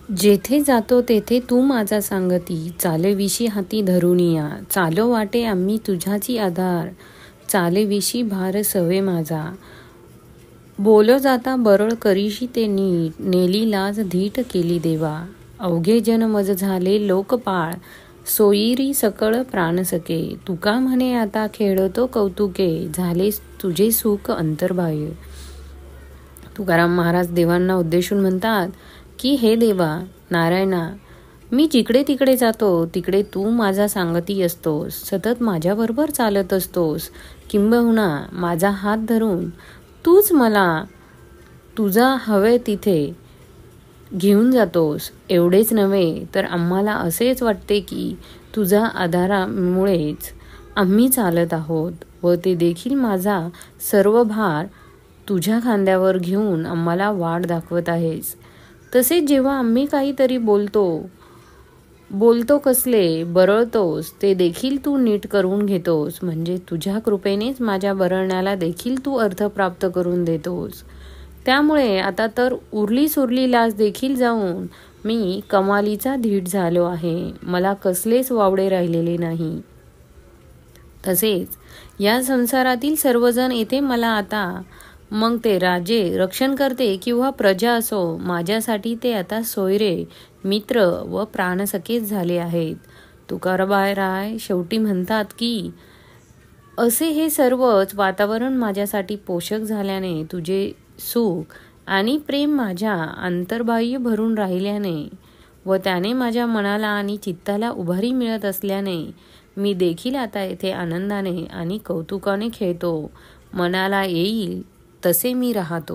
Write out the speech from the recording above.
जेथे जातो तेथे तू माझा सांगती, चालेविशी हाती धरुनिया, चालो वाटे आम्ही तुझ्याची आधार, चालेविशी भार सवे माझा. बोल जाता बरळ करीशी ते नीट, नेली लाज धीट केली देवा. अवघे जन मज झाले लोकपाळ, सोयीरी सकळ प्राण सके. तुका म्हणे आता खेळतो कौतुके, झाले तुझे सुख अंतर्बाह्य. तुकाराम महाराज देवांना उद्देशून म्हणतात की हे देवा नारायणा, मी जिकडे तिकडे जातो तिकडे तू माझा सांगती असतोस, सतत माझ्याबरोबर चालत असतोस. किंबहुना माझा हात धरून तूच मला तुझा हवे तिथे घेऊन जातोस. एवढेच नव्हे तर आम्हाला असेच वाटते की तुझा आधारामुळेच आम्ही चालत आहोत व ते देखील माझा सर्व भार तुझ्या खांद्यावर घेऊन आम्हाला वाट दाखवत आहेस. तसेच जेव्हा आम्ही काहीतरी बोलतो कसले बरळतोस ते देखील तू नीट करून घेतोस. म्हणजे तुझ्या कृपेनेच माझ्या बरळण्याला देखील तू अर्थ प्राप्त करून देतोस. त्यामुळे आता तर उरली सुरली लाज देखील जाऊन मी कमालीचा धीट झालो आहे. मला कसलेच वावडे राहिलेले नाही. तसेच या संसारातील सर्वजण येथे मला आता, मग ते राजे रक्षण करते किंवा प्रजा असो, माझ्यासाठी ते आता सोयरे, मित्र व प्राणसखेच झाले आहेत. तुकाराम शेवटी म्हणतात की असे हे सर्वच वातावरण माझ्यासाठी पोषक झाल्याने, तुझे सुख आणि प्रेम माझ्या अंतर्बाह्य भरून राहिल्याने व त्याने माझ्या मनाला आणि चित्ताला उभारी मिळत असल्याने मी देखील आता येथे आनंदाने आणि कौतुकाने खेळतो. मनाला येईल तसे मी राहतो.